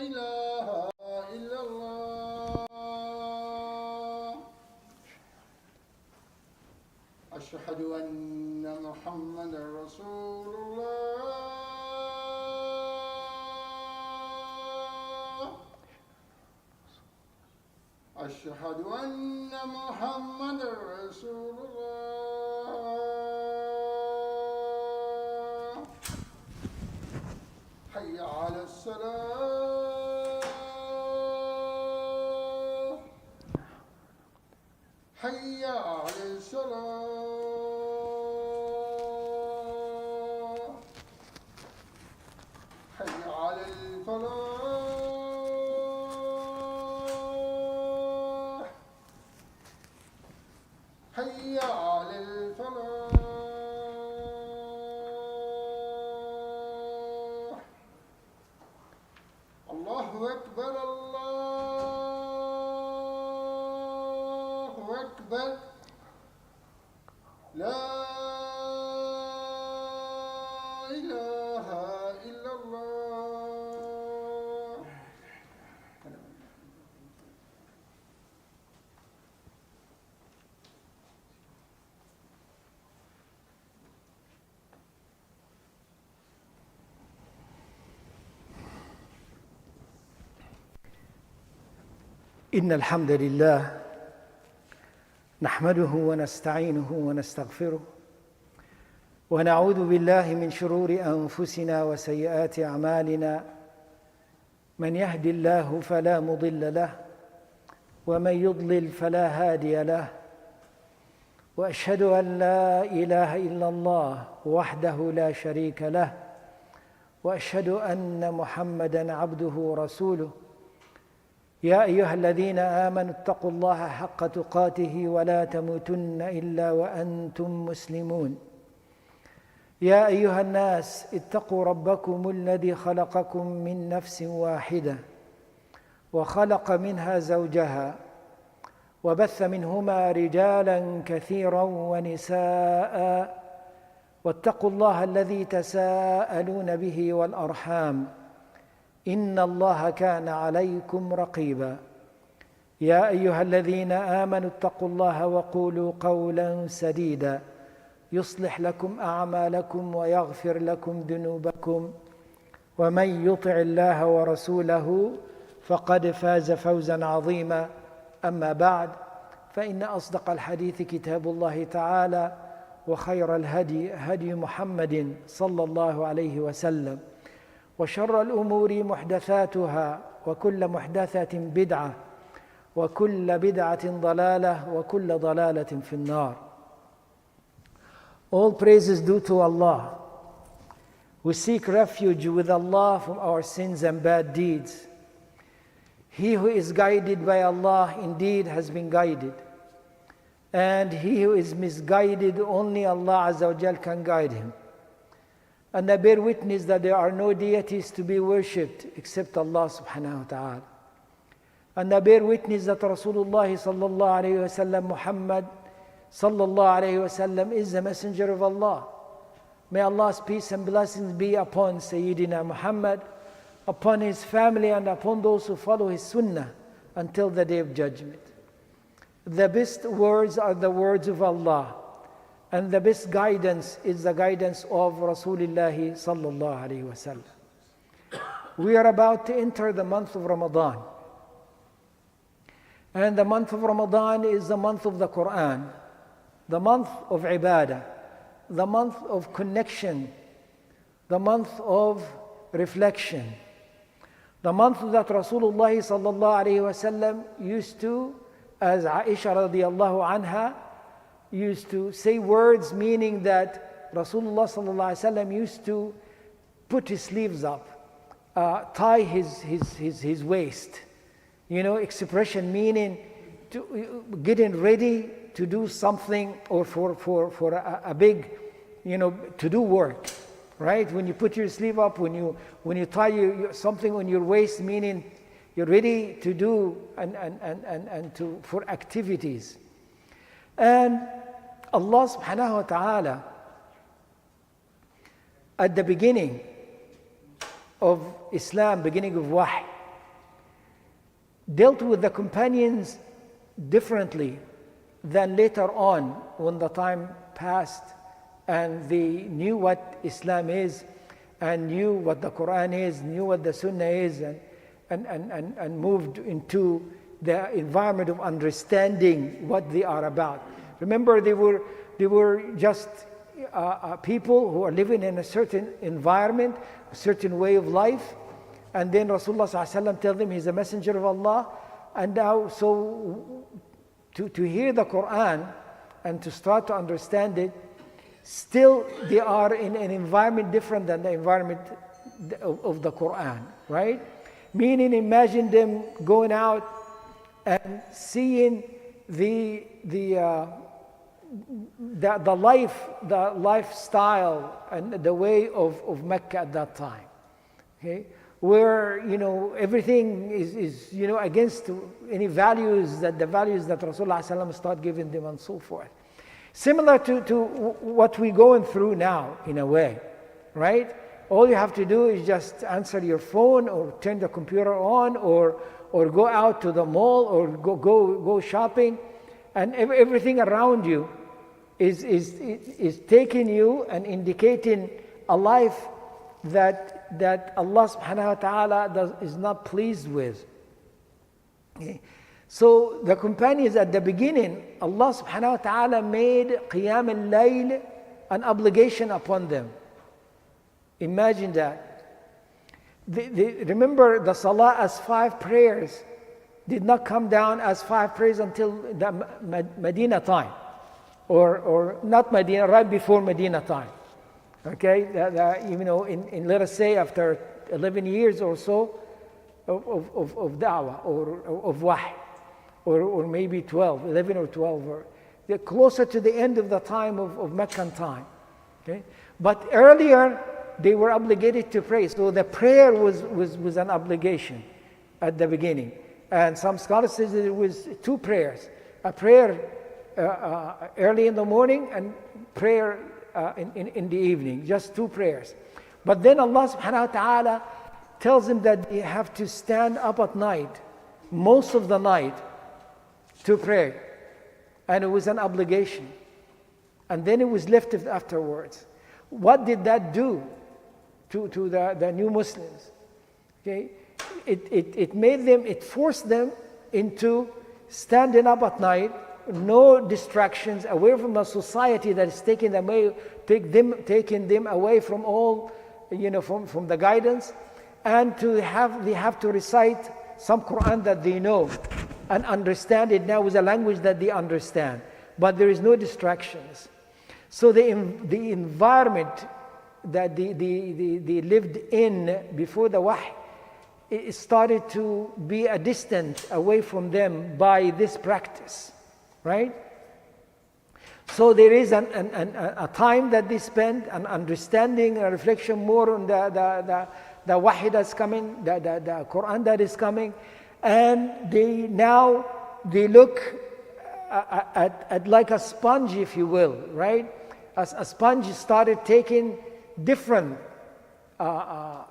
إله إلا الله أشهد أن محمدا رسول الله أشهد أن محمدا رسول الله حي على الصلاة حي على الصلاة حي على الفلاح حي على الفلاح الله أكبر الله أكبر لا إله إلا الله. إن الحمد لله نحمده ونستعينه ونستغفره ونعوذ بالله من شرور أنفسنا وسيئات أعمالنا من يهد الله فلا مضل له ومن يضلل فلا هادي له وأشهد أن لا إله إلا الله وحده لا شريك له وأشهد أن محمدًا عبده ورسوله يا أيها الذين آمنوا اتقوا الله حق تقاته ولا تموتن إلا وأنتم مسلمون يا أيها الناس اتقوا ربكم الذي خلقكم من نفس واحدة وخلق منها زوجها وبث منهما رجالا كثيرا ونساء واتقوا الله الذي تساءلون به والأرحام إن الله كان عليكم رقيبا يا أيها الذين آمنوا اتقوا الله وقولوا قولا سديدا يصلح لكم أعمالكم ويغفر لكم ذنوبكم ومن يطع الله ورسوله فقد فاز فوزا عظيما أما بعد فإن أصدق الحديث كتاب الله تعالى وخير الهدي هدي محمد صلى الله عليه وسلم وشر الأمور محدثاتها وكل محدثة بدعة وكل بدعة ضلالة وكل ضلالة في النار. All praise is due to Allah. We seek refuge with Allah from our sins and bad deeds. He who is guided by Allah indeed has been guided. And he who is misguided, only Allah Azza wa Jal can guide him. And I bear witness that there are no deities to be worshipped except Allah subhanahu wa ta'ala. And I bear witness that Rasulullah sallallahu alayhi wa sallam, Muhammad sallallahu alayhi wa sallam, is the messenger of Allah. May Allah's peace and blessings be upon Sayyidina Muhammad, upon his family and upon those who follow his sunnah until the day of judgment. The best words are the words of Allah. And the best guidance is the guidance of Rasulullah sallallahu alayhi wa sallam. We are about to enter the month of Ramadan. And the month of Ramadan is the month of the Quran, the month of ibadah, the month of connection, the month of reflection, the month that Rasulullah sallallahu alayhi wa sallam used to, as Aisha radiallahu anha, used to say words meaning that Rasulullah sallallahu alaihi wasallam used to put his sleeves up, tie his waist. You know, expression meaning to getting ready to do something or for a big, to do work, right? When you put your sleeve up, when you tie something on your waist, meaning you're ready to do and for activities. And Allah subhanahu wa ta'ala, at the beginning of Islam, beginning of Wahy, dealt with the companions differently than later on when the time passed and they knew what Islam is and knew what the Quran is, knew what the Sunnah is, and moved into the environment of understanding what they are about. Remember, they were just people who are living in a certain environment, a certain way of life, and then Rasulullah ﷺ tells them he's a messenger of Allah, and now so to hear the Quran and to start to understand it, still they are in an environment different than the environment of the Quran, right? Meaning, imagine them going out and seeing the lifestyle and the way of Mecca at that time, okay? Where everything is against any values that Rasulullah ﷺ started giving them and so forth. Similar to what we're going through now in a way, right? All you have to do is just answer your phone or turn the computer on or go out to the mall or go shopping, and everything around you is taking you and indicating a life that Allah subhanahu wa ta'ala is not pleased with. Okay. So the companions at the beginning, Allah subhanahu wa ta'ala made Qiyam al-Layl an obligation upon them. Imagine that. Remember, the Salah as 5 prayers did not come down as 5 prayers until the Medina time. Or not Medina, right before Medina time. Okay, in let us say after 11 years or so of da'wah or of wahy, or maybe 11 or 12, or they're closer to the end of the time of Meccan time. Okay, but earlier they were obligated to pray, so the prayer was an obligation at the beginning. And some scholars say that it was 2 prayers: a prayer early in the morning and prayer in the evening, just 2 prayers. But then Allah subhanahu wa ta'ala tells them that they have to stand up at night, most of the night, to pray. And it was an obligation. And then it was lifted afterwards. What did that do to the new Muslims? Okay, it forced them into standing up at night, no distractions, away from a society that is taking them away from all, from the guidance, and they have to recite some Quran that they know and understand it now with a language that they understand, but there is no distractions. So the environment that they lived in before the wahy, it started to be a distance away from them by this practice. Right? So there is a time that they spend, an understanding, a reflection more on the wahy that's coming, the Quran that is coming, and they look at like a sponge, if you will, right? As a sponge started taking different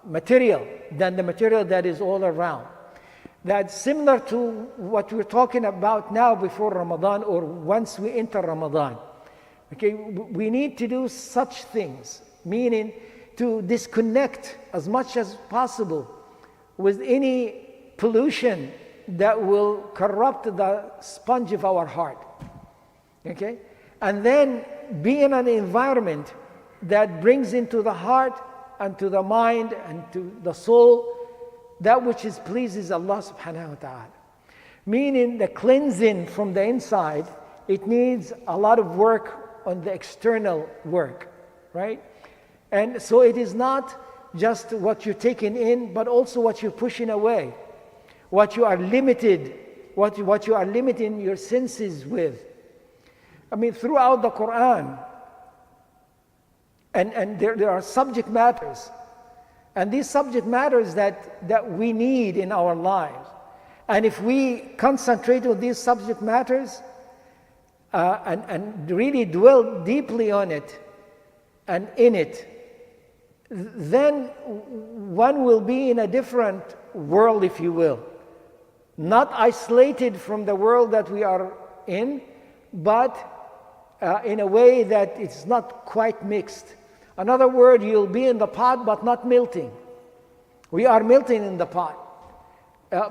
material than the material that is all around. That's similar to what we're talking about now before Ramadan or once we enter Ramadan. Okay, we need to do such things, meaning to disconnect as much as possible with any pollution that will corrupt the sponge of our heart. Okay, and then be in an environment that brings into the heart and to the mind and to the soul that which pleases Allah subhanahu wa ta'ala. Meaning the cleansing from the inside, it needs a lot of work on the external work, right? And so it is not just what you're taking in, but also what you're pushing away, what you are limited, what you are limiting your senses with. I mean, throughout the Quran, and there are subject matters. And these subject matters that we need in our lives. And if we concentrate on these subject matters and really dwell deeply on it and in it, then one will be in a different world, if you will. not isolated from the world that we are in, but in a way that it's not quite mixed. Another word, you'll be in the pot but not melting. We are melting in the pot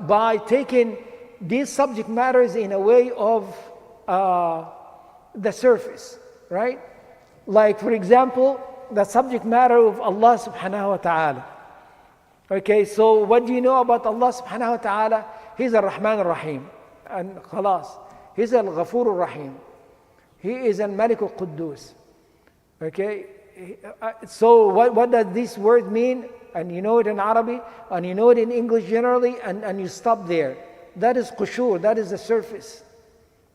by taking these subject matters in a way of the surface, right? Like, for example, the subject matter of Allah subhanahu wa ta'ala. Okay, so what do you know about Allah subhanahu wa ta'ala? He's Ar-Rahman Ar-Rahim. And khalas. He's Al-Ghafur Ar-Rahim. He is Al-Malik Al-Quddus. Okay, so what does this word mean? And you know it in Arabic, and you know it in English generally, and you stop there. That is qushur, that is the surface,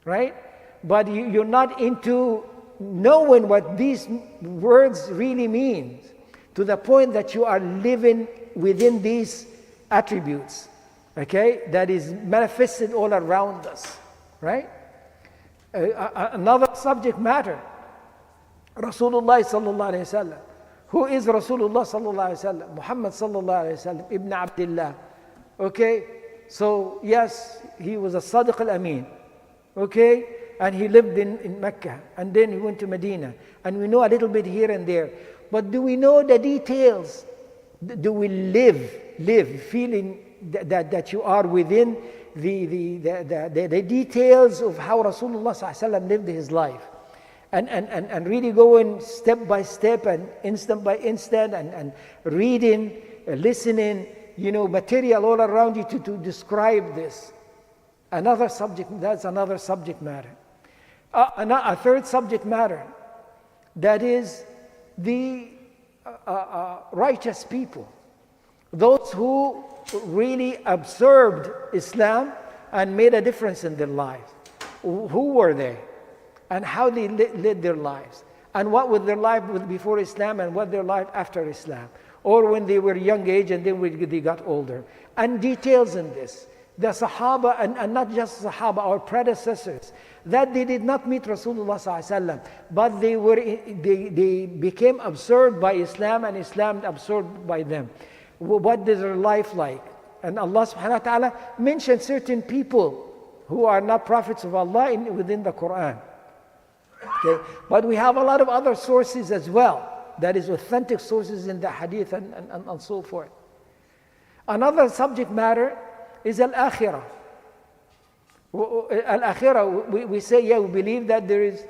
right? But you're not into knowing what these words really mean, to the point that you are living within these attributes, okay? That is manifested all around us, right? Another subject matter, Rasulullah sallallahu alayhi wa sallam. Who is Rasulullah sallallahu alayhi wa sallam? Muhammad sallallahu alayhi wa sallam, Ibn Abdullah. Okay, so yes, he was a Sadiq al-Amin. Okay, and he lived in Mecca, and then he went to Medina. And we know a little bit here and there. But do we know the details? Do we live feeling that you are within the details of how Rasulullah sallallahu alayhi wa sallam lived his life? And really going step by step and instant by instant and reading, listening, material all around you to describe this. Another subject, that's another subject matter. A third subject matter, that is the righteous people. Those who really observed Islam and made a difference in their lives. Who were they? And how they led their lives, and what was their life before Islam and what their life after Islam, or when they were young age and then they got older, and details in this. The Sahaba, and not just Sahaba, our predecessors, that they did not meet Rasulullah sallallahu alaihi wasallam, but they became absorbed by Islam, and Islam absorbed by them. What is their life like? And Allah subhanahu wa ta'ala mentioned certain people who are not prophets of Allah within the Quran. Okay. But we have a lot of other sources as well, that is authentic sources in the hadith and so forth. Another subject matter is al-akhirah. Al-akhirah, we say, yeah, we believe that there is,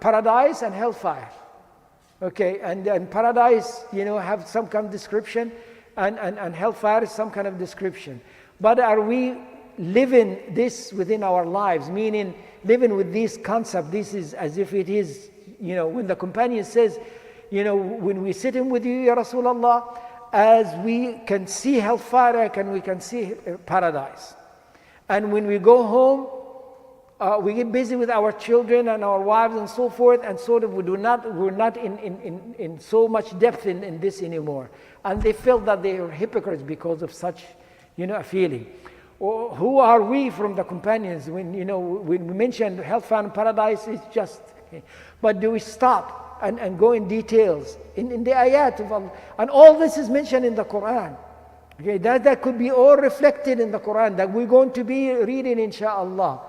paradise and hellfire. Okay, and paradise, have some kind of description, and hellfire is some kind of description. But are we living this within our lives, meaning living with this concept? This is as if it is, when the companion says, when we sit in with you, Ya Rasulullah, as we can see hellfire, we can see paradise. And when we go home, we get busy with our children and our wives and so forth, and sort of we're not in so much depth in this anymore. And they felt that they were hypocrites because of such, a feeling. Or who are we from the companions when we mention hellfire and paradise? It's just, okay. But do we stop and go in details in the ayat of Allah? And all this is mentioned in the Quran. Okay, that could be all reflected in the Quran that we're going to be reading inshallah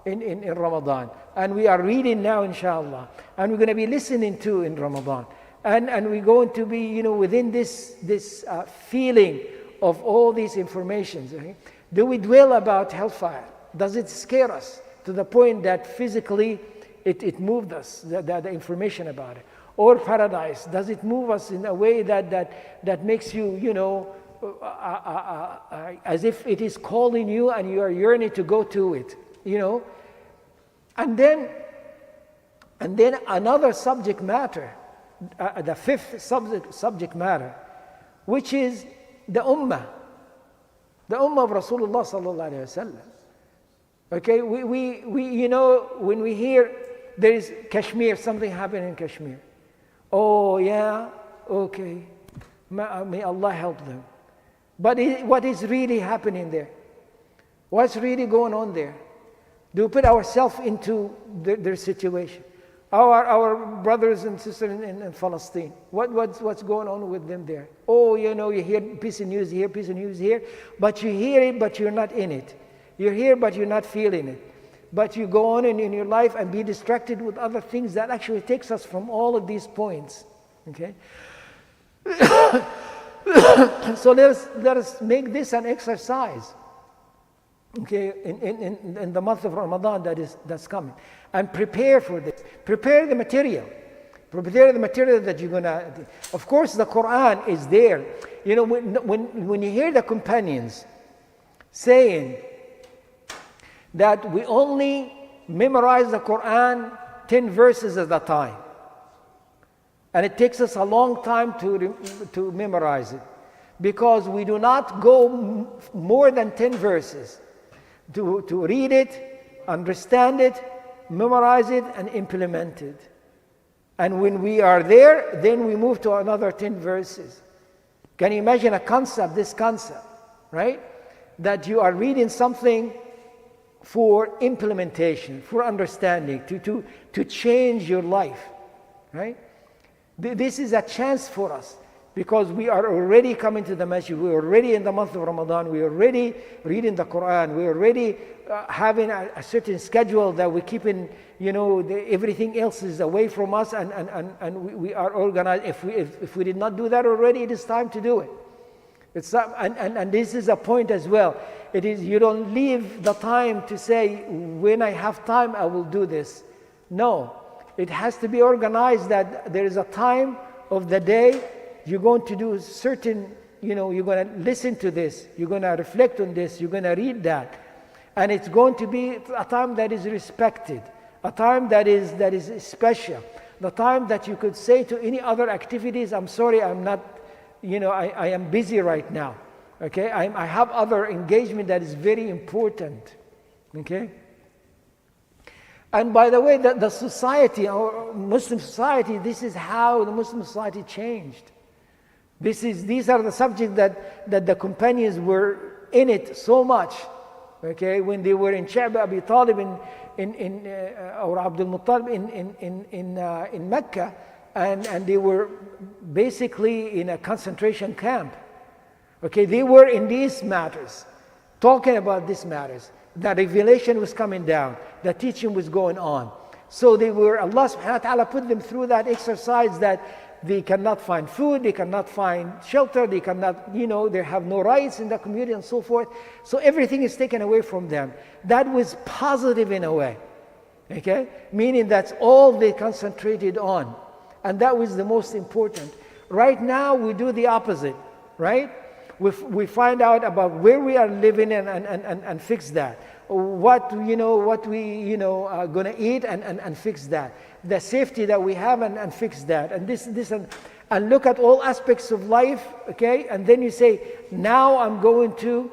in Ramadan, and we are reading now inshallah, and we're going to be listening to in Ramadan, and we're going to be within this feeling of all these informations. Okay? Do we dwell about hellfire? Does it scare us to the point that physically it moved us, the information about it? Or paradise, does it move us in a way that makes you, as if it is calling you and you are yearning to go to it, And then another subject matter, the fifth subject matter, which is the ummah. The ummah of Rasulullah sallallahu alayhi wa sallam. Okay, we when we hear there is Kashmir, something happened in Kashmir. Oh yeah, okay, may Allah help them. But what is really happening there? What's really going on there? Do we put ourselves into their situation? Our brothers and sisters in Palestine, what's going on with them there? Oh, you know, you hear piece of news here, piece of news here, but you hear it, but you're not in it. You're here, but you're not feeling it. But you go on in your life and be distracted with other things that actually takes us from all of these points. Okay? So let us make this an exercise. Okay, in the month of Ramadan that's coming, and prepare for this. Prepare the material. Prepare the material that you're gonna. Of course, the Quran is there. You know, when you hear the companions saying that we only memorize the Quran 10 verses at a time, and it takes us a long time to memorize it, because we do not go more than 10 verses. To read it, understand it, memorize it, and implement it. And when we are there, then we move to another 10 verses. Can you imagine this concept, right? That you are reading something for implementation, for understanding, to change your life, right? This is a chance for us. Because we are already coming to the masjid, we are already in the month of Ramadan, we are already reading the Quran, we are already having a certain schedule that we're keeping, you know, everything else is away from us, and we are organized. If we did not do that already, it is time to do it. It's not, and this is a point as well. It is, you don't leave the time to say, when I have time, I will do this. No, it has to be organized that there is a time of the day you're going to do certain, you know, you're going to listen to this, you're going to reflect on this, you're going to read that. And it's going to be a time that is respected, a time that is special, the time that you could say to any other activities, I'm sorry, I'm not, you know, I am busy right now. Okay, I have other engagement that is very important. Okay? And by the way, the society, our Muslim society, this is how the Muslim society changed. These are the subjects that the companions were in it so much. Okay, when they were in Sha'b Abi Talib or Abdul Muttalib in Mecca, and they were basically in a concentration camp. Okay, they were in these matters, talking about these matters. The revelation was coming down, the teaching was going on. So they were, Allah subhanahu wa ta'ala put them through that exercise that they cannot find food, they cannot find shelter, they cannot, you know, they have no rights in the community and so forth. So everything is taken away from them. That was positive in a way, okay? Meaning that's all they concentrated on. And that was the most important. Right now, we do the opposite, right? We find out about where we are living and fix that. What we are going to eat and fix that. The safety that we have and fix that. And this and look at all aspects of life, okay? And then you say, now I'm going to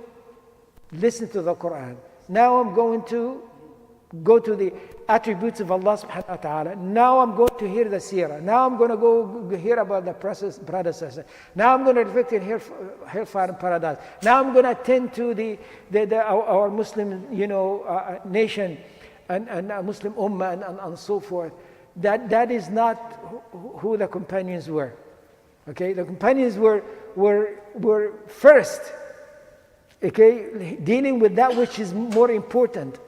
listen to the Quran. Now I'm going to go to the attributes of Allah subhanahu wa ta'ala. Now I'm going to hear the seerah. Now I'm going to go hear about the predecessor. Now I'm going to reflect in hellfire and paradise. Now I'm going to attend to our Muslim, nation and Muslim ummah and so forth. That is not who the companions were. Okay, the companions were first, okay, dealing with that which is more important.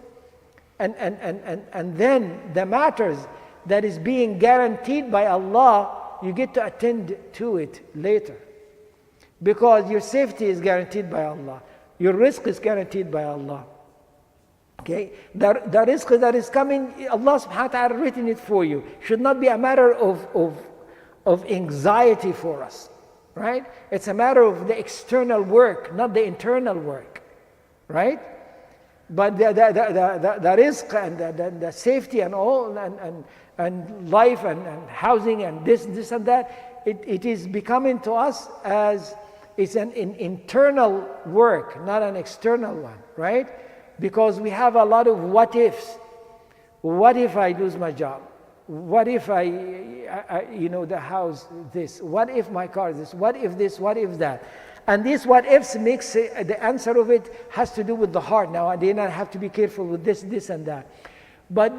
And then the matters that is being guaranteed by Allah, you get to attend to it later. Because your safety is guaranteed by Allah. Your risk is guaranteed by Allah. Okay? The risk that is coming, Allah subhanahu wa ta'ala written it for you. Should not be a matter of anxiety for us. Right? It's a matter of the external work, not the internal work. Right? But the risk and the safety and all and life and housing and this and that, it is becoming to us as it's an internal work, not an external one, right? Because we have a lot of what ifs. What if I lose my job? What if I the house this? What if my car this? What if this? What if that? And this what ifs makes the answer of it has to do with the heart. Now, I did not have to be careful with this and that. But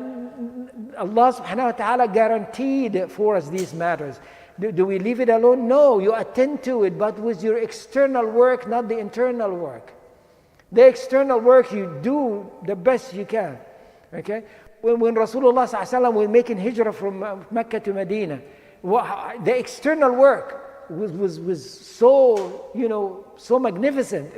Allah subhanahu wa ta'ala guaranteed for us these matters. Do we leave it alone? No, you attend to it, but with your external work, not the internal work. The external work, you do the best you can. Okay? When Rasulullah sallallahu alaihi wasallam was making hijrah from Mecca to Medina, the external work was so, so magnificent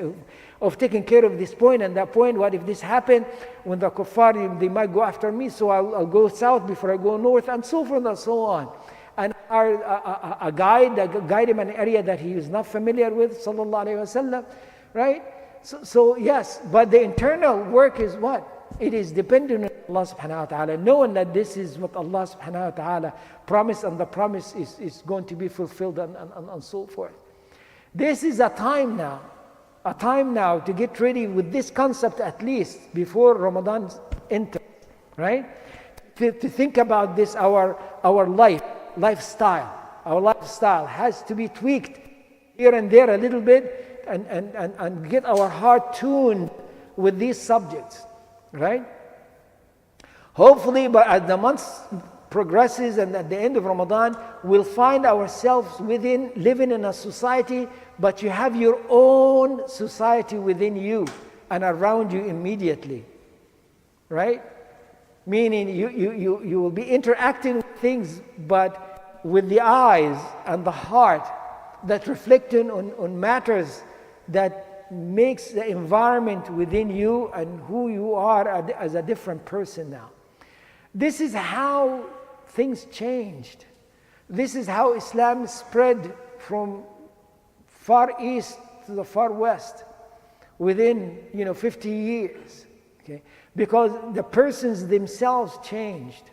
of taking care of this point and that point. What if this happened? When the kuffar, they might go after me, so I'll go south before I go north, and so forth and so on. And a guide him in an area that he is not familiar with, sallallahu alaihi wasallam, right? So yes, but the internal work is what? It is dependent on Allah subhanahu wa ta'ala, knowing that this is what Allah subhanahu wa ta'ala promised, and the promise is going to be fulfilled, and so forth. This is a time now to get ready with this concept, at least before Ramadan enters, right? To think about this, our lifestyle. Our lifestyle has to be tweaked here and there a little bit, and get our heart tuned with these subjects, right? Hopefully, but as the months progresses and at the end of Ramadan, we'll find ourselves living in a society, but you have your own society within you and around you immediately, right? Meaning you will be interacting with things, but with the eyes and the heart that reflecting on matters that makes the environment within you and who you are as a different person now. This is how things changed. This is how Islam spread from far east to the far west within 50 years. Okay? Because the persons themselves changed.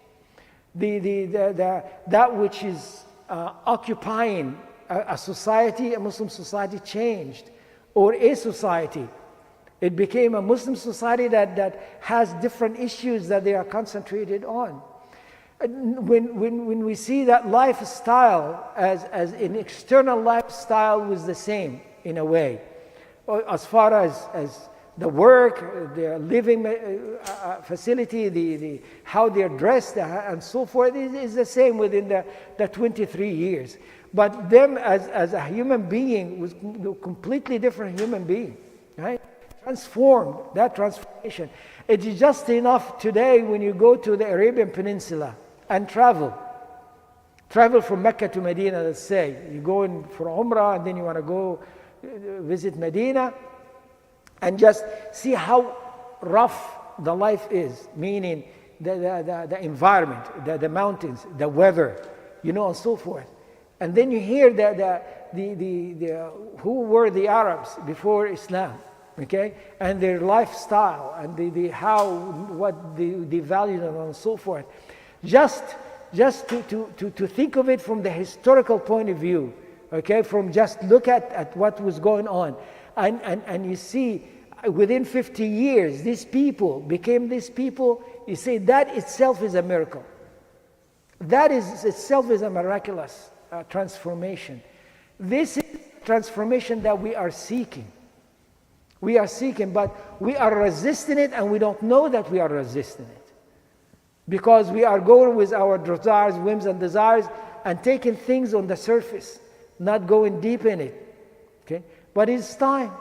That which is occupying a society, a Muslim society, changed. Or a society. It became a Muslim society that has different issues that they are concentrated on. When we see that lifestyle as an external lifestyle was the same in a way, as far as the work, the living facility, how they're dressed and so forth is the same within the 23 years. But them as a human being was a completely different human being, right? Transformed, that transformation. It is just enough today when you go to the Arabian Peninsula and travel from Mecca to Medina, let's say. You go in for Umrah and then you want to go visit Medina and just see how rough the life is, meaning the environment, the mountains, the weather, and so forth. And then you hear who were the Arabs before Islam, okay, and their lifestyle and what they valued and so forth. Just to think of it from the historical point of view, okay, from just look at what was going on, and you see within 50 years these people became these people. You say that itself is a miracle. That itself is a miraculous transformation. This is transformation that we are seeking. We are seeking, but we are resisting it, and we don't know that we are resisting it. Because we are going with our desires, whims, and desires, and taking things on the surface, not going deep in it. Okay? But it's time.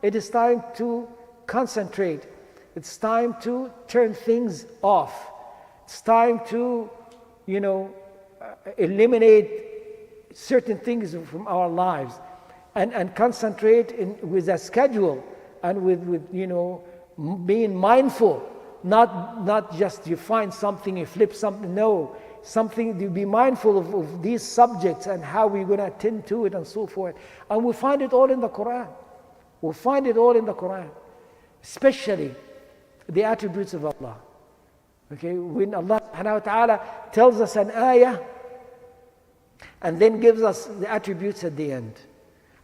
It is time to concentrate. It's time to turn things off. It's time to, eliminate certain things from our lives and concentrate with a schedule and with being mindful, not just you find something, you flip something. No, something to be mindful of these subjects and how we're going to attend to it and so forth. And we find it all in the Quran. We'll find it all in the Quran, especially the attributes of Allah. Okay, when Allah subhanahu wa ta'ala tells us an ayah and then gives us the attributes at the end,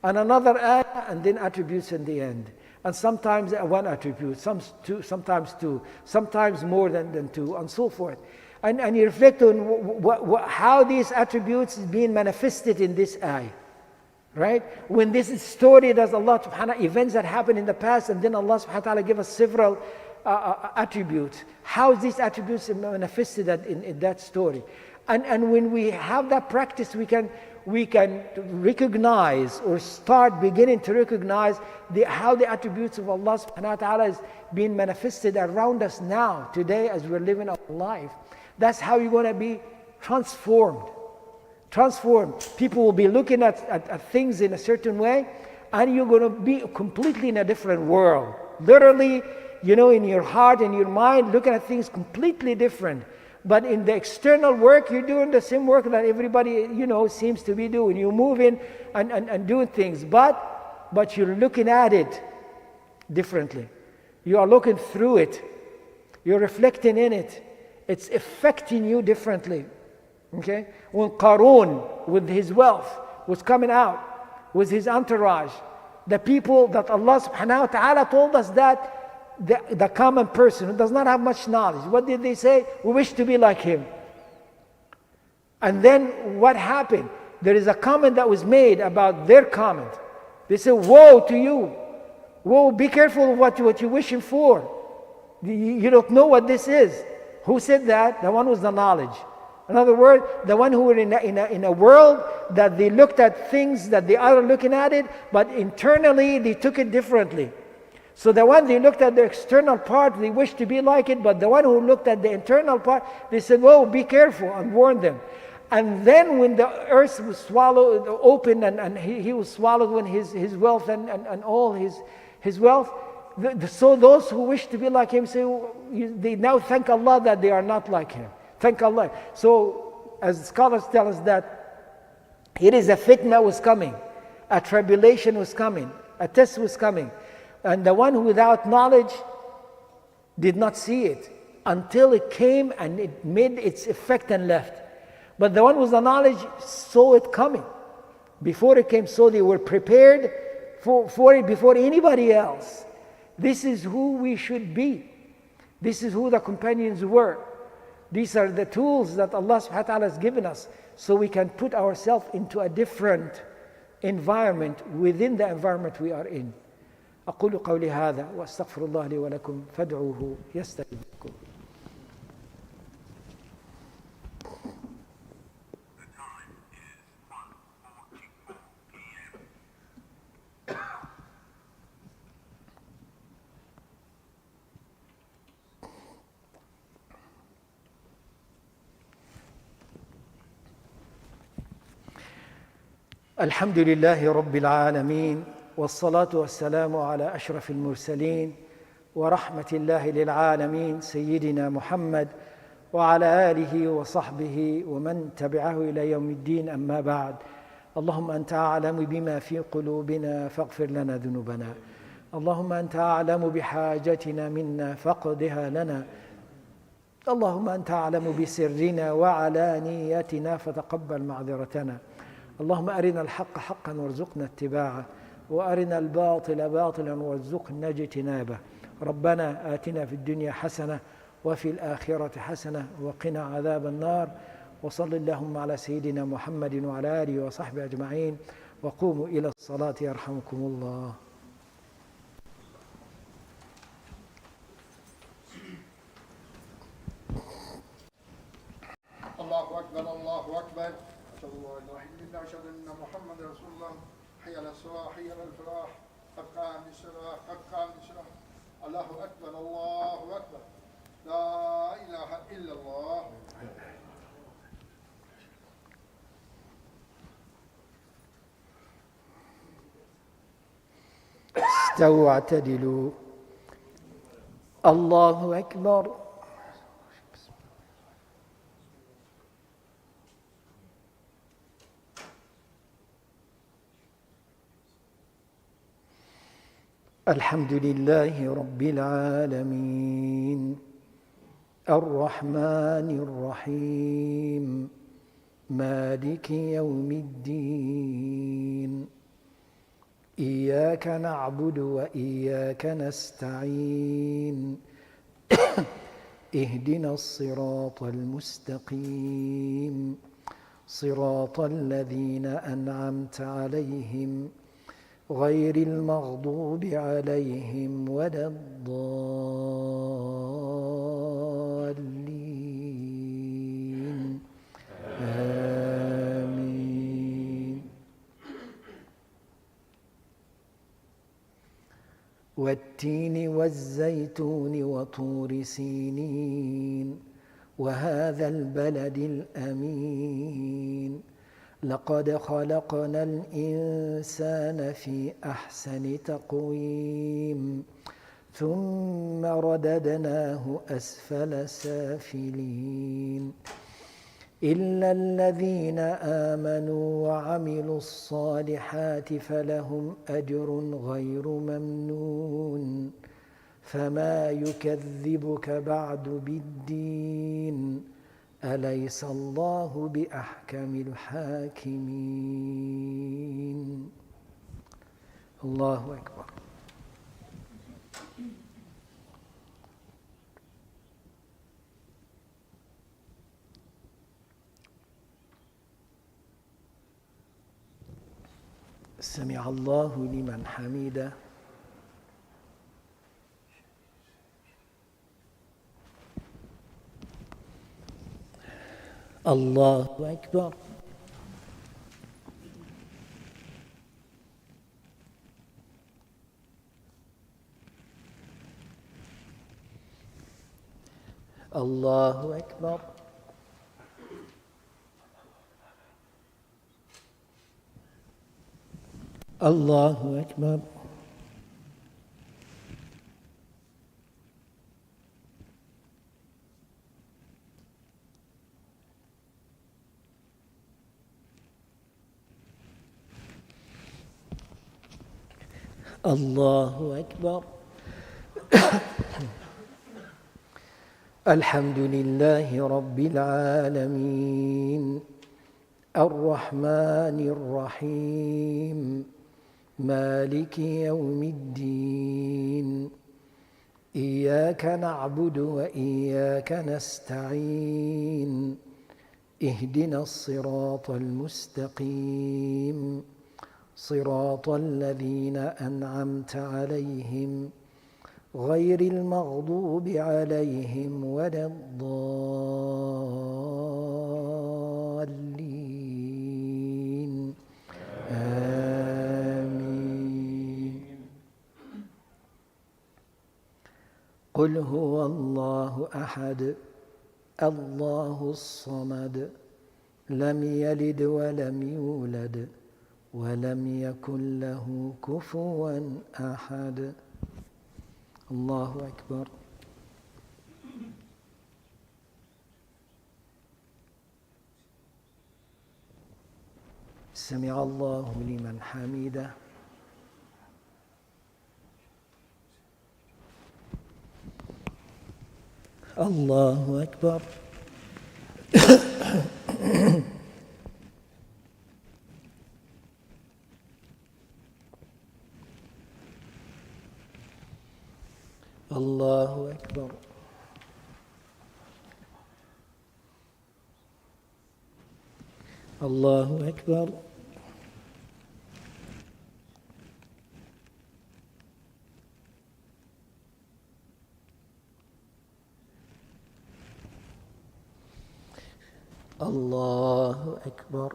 and another ayah and then attributes at the end, and sometimes one attribute, sometimes two, sometimes more than two, and so forth. And you reflect on how these attributes is being manifested in this ayah. Right? When this story does Allah subhanahu events that happened in the past, and then Allah subhanahu wa ta'ala give us several attributes. How these attributes are manifested in that story. And when we have that practice, we can recognize or start beginning to recognize how the attributes of Allah subhanahu wa ta'ala is being manifested around us now, today, as we're living our life. That's how you're going to be transformed. People will be looking at things in a certain way, and you're going to be completely in a different world. Literally, in your heart and your mind, looking at things completely different. But in the external work, you're doing the same work that everybody, seems to be doing. You're moving and doing things, but you're looking at it differently. You are looking through it. You're reflecting in it. It's affecting you differently. Okay? When Qarun, with his wealth, was coming out with his entourage, the people that Allah subhanahu wa ta'ala told us that the common person who does not have much knowledge, what did they say? We wish to be like him. And then what happened? There is a comment that was made about their comment. They said, woe to you. Woe, be careful of what you're wishing for. You don't know what this is. Who said that? The one who has the knowledge. In other words, the one who were in a world that they looked at things that the other looking at it, but internally they took it differently. So the one they looked at the external part, they wished to be like it, but the one who looked at the internal part, they said, whoa, be careful, and warned them. And then when the earth was swallowed, open, and he was swallowed when his wealth and all his wealth, so those who wish to be like him say, they now thank Allah that they are not like him. Thank Allah. So as scholars tell us that it is a fitna was coming, a tribulation was coming, a test was coming. And the one who without knowledge did not see it until it came and it made its effect and left. But the one with the knowledge saw it coming before it came, so they were prepared for it before anybody else. This is who we should be. This is who the companions were. These are the tools that Allah subhanahu wa ta'ala has given us so we can put ourselves into a different environment within the environment we are in. أقول قولي هذا وأستغفر الله لي ولكم فادعوه يستجب لكم. الحمد لله رب العالمين والصلاة والسلام على أشرف المرسلين ورحمة الله للعالمين سيدنا محمد وعلى آله وصحبه ومن تبعه إلى يوم الدين. أما بعد، اللهم أنت أعلم بما في قلوبنا فاغفر لنا ذنوبنا. اللهم أنت أعلم بحاجتنا منا فاقضها لنا. اللهم أنت أعلم بسرنا وعلانيتنا فتقبل معذرتنا. اللهم أرنا الحق حقا وارزقنا اتباعه وأرنا الباطل باطلا وارزقنا اجتنابه. ربنا آتنا في الدنيا حسنة وفي الآخرة حسنة وقنا عذاب النار. وصل اللهم على سيدنا محمد وعلى آله وصحبه أجمعين وقوموا إلى الصلاة يرحمكم الله. الله أكبر الله أكبر أشهد أن لا إله إلا الله أشهد أن محمد رسول الله حي على الصلاة حي على الفلاح قد قامت الصلاة قد قامت الصلاة. الله أكبر الله أكبر لا إله إلا الله. استووا واعتدلوا. الله أكبر. الحمد لله رب العالمين الرحمن الرحيم مالك يوم الدين إياك نعبد وإياك نستعين اهدنا الصراط المستقيم صراط الذين أنعمت عليهم غير المغضوب عليهم ولا الضالين. والتين والزيتون وطور سينين وهذا البلد الأمين لقد خلقنا الإنسان في أحسن تقويم ثم رددناه أسفل سافلين إلا الذين آمنوا وعملوا الصالحات فلهم أجر غير ممنون فما يكذبك بعد بالدين أليس الله بأحكم الحاكمين. الله أكبر. سمع الله لمن حمده. الله أكبر. الله أكبر. الله أكبر. الله أكبر. الحمد لله رب العالمين الرحمن الرحيم مالك يوم الدين إياك نعبد وإياك نستعين اهدنا الصراط المستقيم صراط الذين أنعمت عليهم غير المغضوب عليهم ولا الضالين آمين. قل هو الله أحد الله الصمد لم يلد ولم يولد ولم يكن له كفوا أحد. الله أكبر. سمع الله لمن حمده. الله أكبر. الله أكبر. الله أكبر. الله أكبر.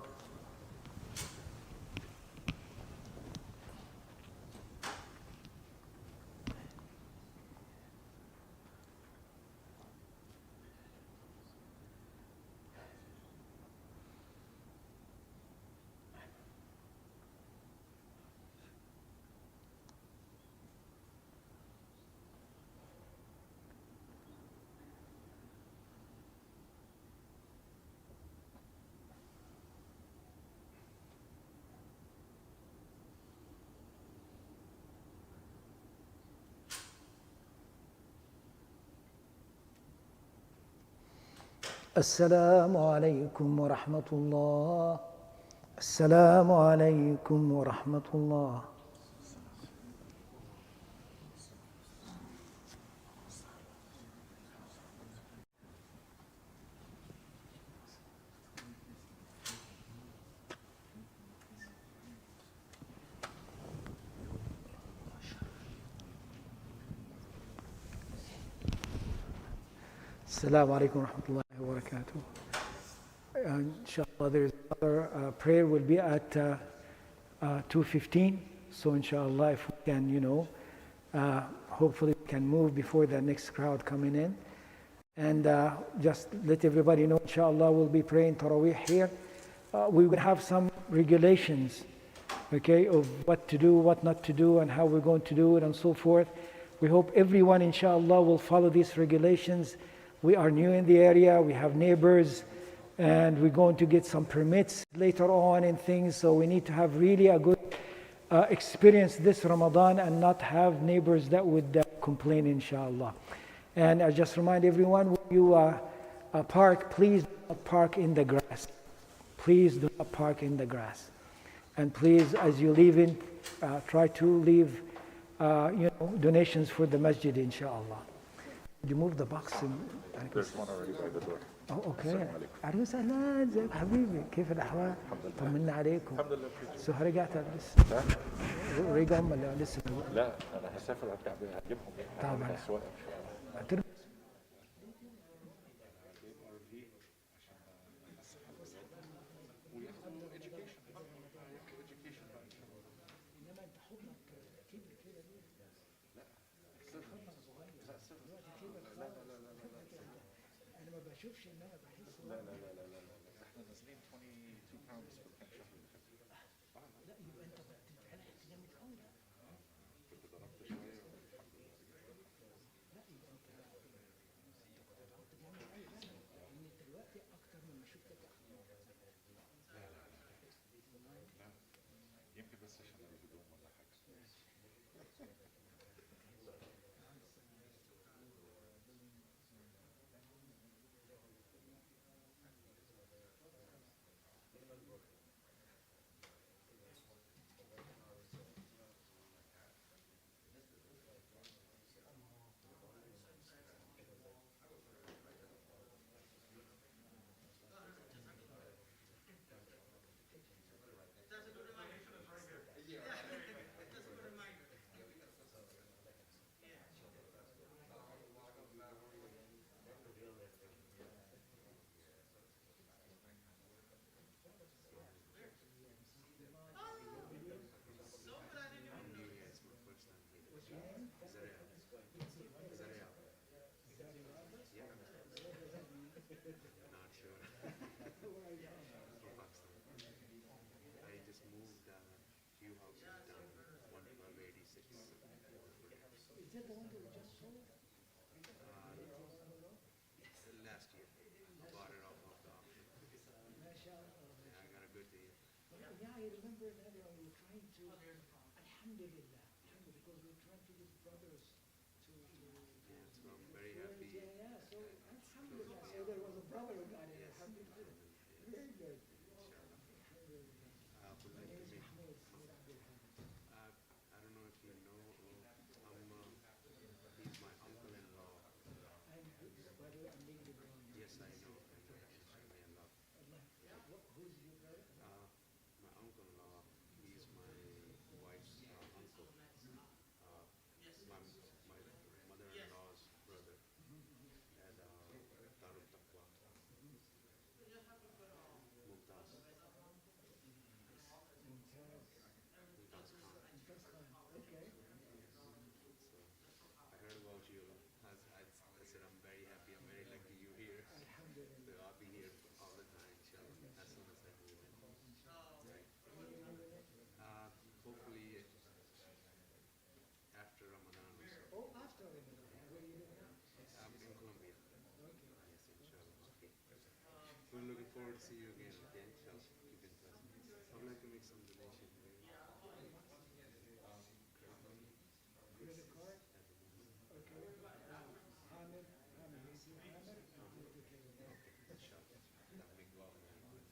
السلام عليكم ورحمة الله. السلام عليكم ورحمة الله. Assalamu alaikum wa rahmatullahi wa barakatuh. Inshallah, there's another prayer will be at 2:15. So inshallah, if we can, Hopefully we can move before the next crowd coming in. And just let everybody know, inshallah, we'll be praying Taraweeh here. We will have some regulations, okay, of what to do, what not to do, and how we're going to do it, and so forth. We hope everyone, inshallah, will follow these regulations. We are new in the area, we have neighbors, and we're going to get some permits later on and things, so we need to have really a good experience this Ramadan and not have neighbors that would complain, inshallah. And I just remind everyone, when you park, please do not park in the grass. Please do not park in the grass. And please, as you leave in, try to leave donations for the masjid, inshallah. You move the box. There's one already by the door. Oh, okay. أهلا وسهلا، ازيك حبيبي؟ كيف الأحوال؟ طمنا عليكم. الحمد لله. سو رجعت لسه؟ لا رجعوا ولا لسه؟ لا انا هسافر هجيبهم طبعا. السواق ان شاء الله. أنا ما بشوفش إن أنا بحس. لا احنا نازلين 22 pounds في الكام شهر اللي فاتوا. لا يبقى أنت بتتعلق جامد قوي. كنت ضربت شويه والحمد لله. لا يبقى أنت ضربت جامد قوي بقى. لأن دلوقتي أكتر مما شفتك لا يمكن بس عشان الهدوم ولا حاجه. Is that the one that we just sold? Last year, I bought it off of the auction. MashaAllah. Yeah, I got a good deal. Yeah, I remember that we were trying to, Alhamdulillah, because we were trying to get brothers to Yeah, so I'm very happy. yeah, so Alhamdulillah, so there was a brother who got it, Alhamdulillah. Very good. I would like to meet. I don't know if you know, he's my uncle-in-law. I'm his brother, I'm being the brother. Yes, I know. Inshallah. Who's your brother? My uncle-in-law, he's my wife's uncle. My mother-in-law's brother at Darul Taqwa. Mumtaz. Mumtaz Khan. Okay. So I heard about you. I said I'm very happy. I'm very lucky you're here. Alhamdulillah. So I'll be here all the time, inshallah, as soon as I move in. Right. Hopefully after Ramadan or so. Oh, after Ramadan. Where you live now? I'm in Colombia. Okay. Yes, inshallah. Okay. We're looking forward to see you again. Okay, inshallah. Keep in touch. I would like to make some donation. Credit card? At the moment. Okay. Hamid, is he Hamid? Okay. Inshallah. That make love very good.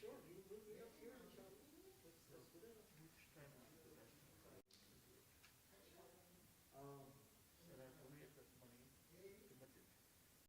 Sure, we'll be up here, inshallah. That's good enough.